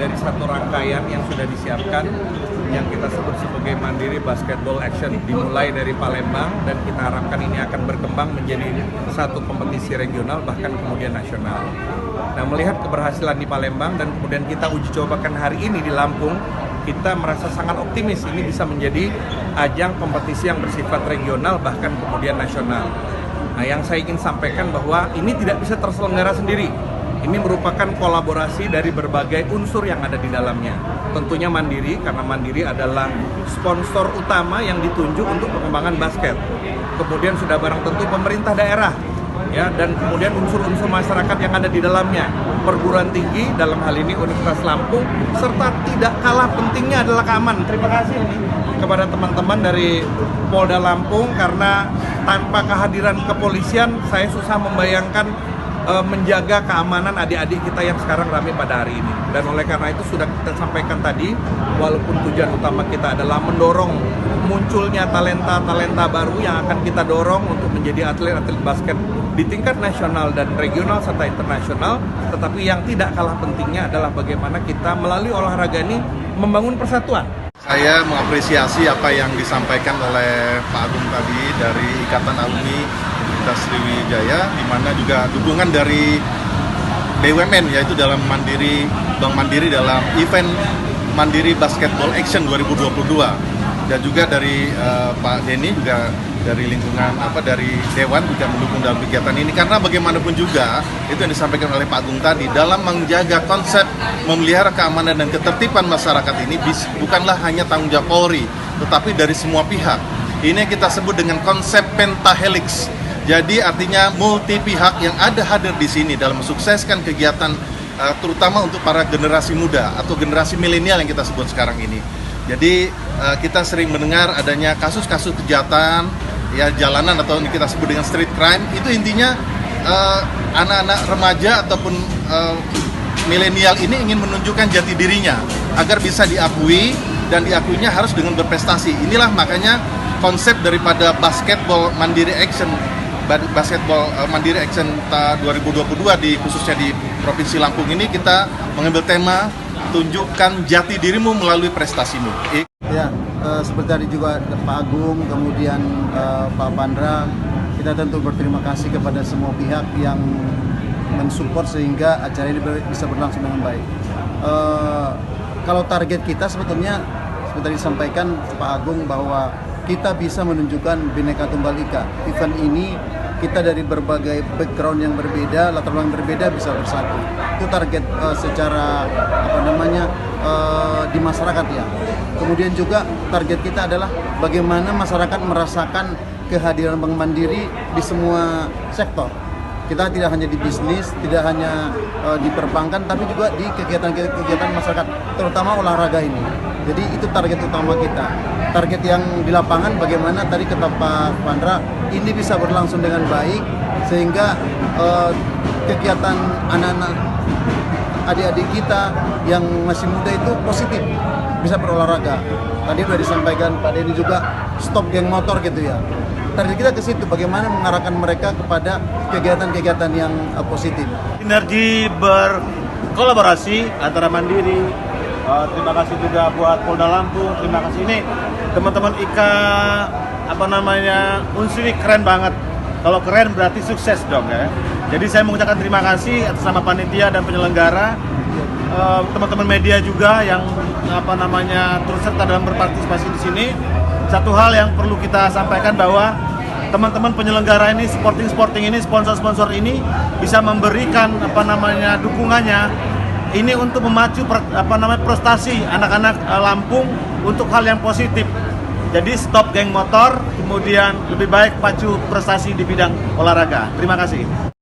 dari satu rangkaian yang sudah disiapkan yang kita sebut sebagai Mandiri Basketball Action, dimulai dari Palembang dan kita harapkan ini akan berkembang menjadi satu kompetisi regional bahkan kemudian nasional. Nah, melihat keberhasilan di Palembang dan kemudian kita uji cobakan hari ini di Lampung, kita merasa sangat optimis ini bisa menjadi ajang kompetisi yang bersifat regional bahkan kemudian nasional. Nah, yang saya ingin sampaikan bahwa ini tidak bisa terselenggara sendiri. Ini merupakan kolaborasi dari berbagai unsur yang ada di dalamnya. Tentunya Mandiri, karena Mandiri adalah sponsor utama yang ditunjuk untuk pengembangan basket. Kemudian sudah barang tentu pemerintah daerah, ya, dan kemudian unsur-unsur masyarakat yang ada di dalamnya. Perguruan tinggi, dalam hal ini Universitas Lampung, serta tidak kalah pentingnya adalah keamanan. Terima kasih ini kepada teman-teman dari Polda Lampung, karena tanpa kehadiran kepolisian, saya susah membayangkan menjaga keamanan adik-adik kita yang sekarang ramai pada hari ini. Dan oleh karena itu sudah kita sampaikan tadi, walaupun tujuan utama kita adalah mendorong munculnya talenta-talenta baru yang akan kita dorong untuk menjadi atlet-atlet basket di tingkat nasional dan regional serta internasional, tetapi yang tidak kalah pentingnya adalah bagaimana kita melalui olahraga ini membangun persatuan. Saya mengapresiasi apa yang disampaikan oleh Pak Agung tadi dari Ikatan Alumni Universitas Sriwijaya, di mana juga dukungan dari BUMN, yaitu dalam Bank Mandiri dalam event Mandiri Basketball Action 2022, dan juga dari Pak Denny juga dari lingkungan dari Dewan juga mendukung dalam kegiatan ini, karena bagaimanapun juga itu yang disampaikan oleh Pak Agung tadi, dalam menjaga konsep memelihara keamanan dan ketertiban masyarakat ini bukanlah hanya tanggung jawab Polri, tetapi dari semua pihak. Ini yang kita sebut dengan konsep pentahelix. Jadi artinya multi pihak yang ada hadir di sini dalam mensukseskan kegiatan, terutama untuk para generasi muda atau generasi milenial yang kita sebut sekarang ini. Jadi kita sering mendengar adanya kasus-kasus kejahatan ya jalanan atau yang kita sebut dengan street crime. Itu intinya anak-anak remaja ataupun milenial ini ingin menunjukkan jati dirinya agar bisa diakui, dan diakuinya harus dengan berprestasi. Inilah makanya konsep daripada Basketball Mandiri Action 2022 khususnya di Provinsi Lampung ini, kita mengambil tema tunjukkan jati dirimu melalui prestasimu. Ya, seperti tadi juga Pak Agung, kemudian Pak Pandra, kita tentu berterima kasih kepada semua pihak yang mensupport sehingga acara ini bisa berlangsung dengan baik. Kalau target kita sebetulnya seperti disampaikan Pak Agung bahwa kita bisa menunjukkan Bhinneka Tunggal Ika. Event ini kita dari berbagai background yang berbeda, latar belakang yang berbeda bisa bersatu. Itu target secara di masyarakat ya. Kemudian juga target kita adalah bagaimana masyarakat merasakan kehadiran Bank Mandiri di semua sektor. Kita tidak hanya di bisnis, tidak hanya di perbankan, tapi juga di kegiatan-kegiatan masyarakat, terutama olahraga ini. Jadi itu target utama kita. Target yang di lapangan bagaimana tadi kata Pak Pandra, ini bisa berlangsung dengan baik sehingga kegiatan anak-anak, adik-adik kita yang masih muda itu positif, bisa berolahraga. Tadi sudah disampaikan Pak Denny juga, stop geng motor gitu ya. Target kita ke situ, bagaimana mengarahkan mereka kepada kegiatan-kegiatan yang positif. Sinergi berkolaborasi antara Mandiri, terima kasih juga buat Polda Lampung, terima kasih ini teman-teman IKA Unsuri keren banget. Kalau keren berarti sukses dong ya. Jadi saya mengucapkan terima kasih atas nama panitia dan penyelenggara, teman-teman media juga yang turut serta dalam berpartisipasi di sini. Satu hal yang perlu kita sampaikan bahwa teman-teman penyelenggara ini, sporting ini, sponsor-sponsor ini bisa memberikan dukungannya ini untuk memacu prestasi anak-anak Lampung untuk hal yang positif. Jadi stop geng motor, kemudian lebih baik pacu prestasi di bidang olahraga. Terima kasih.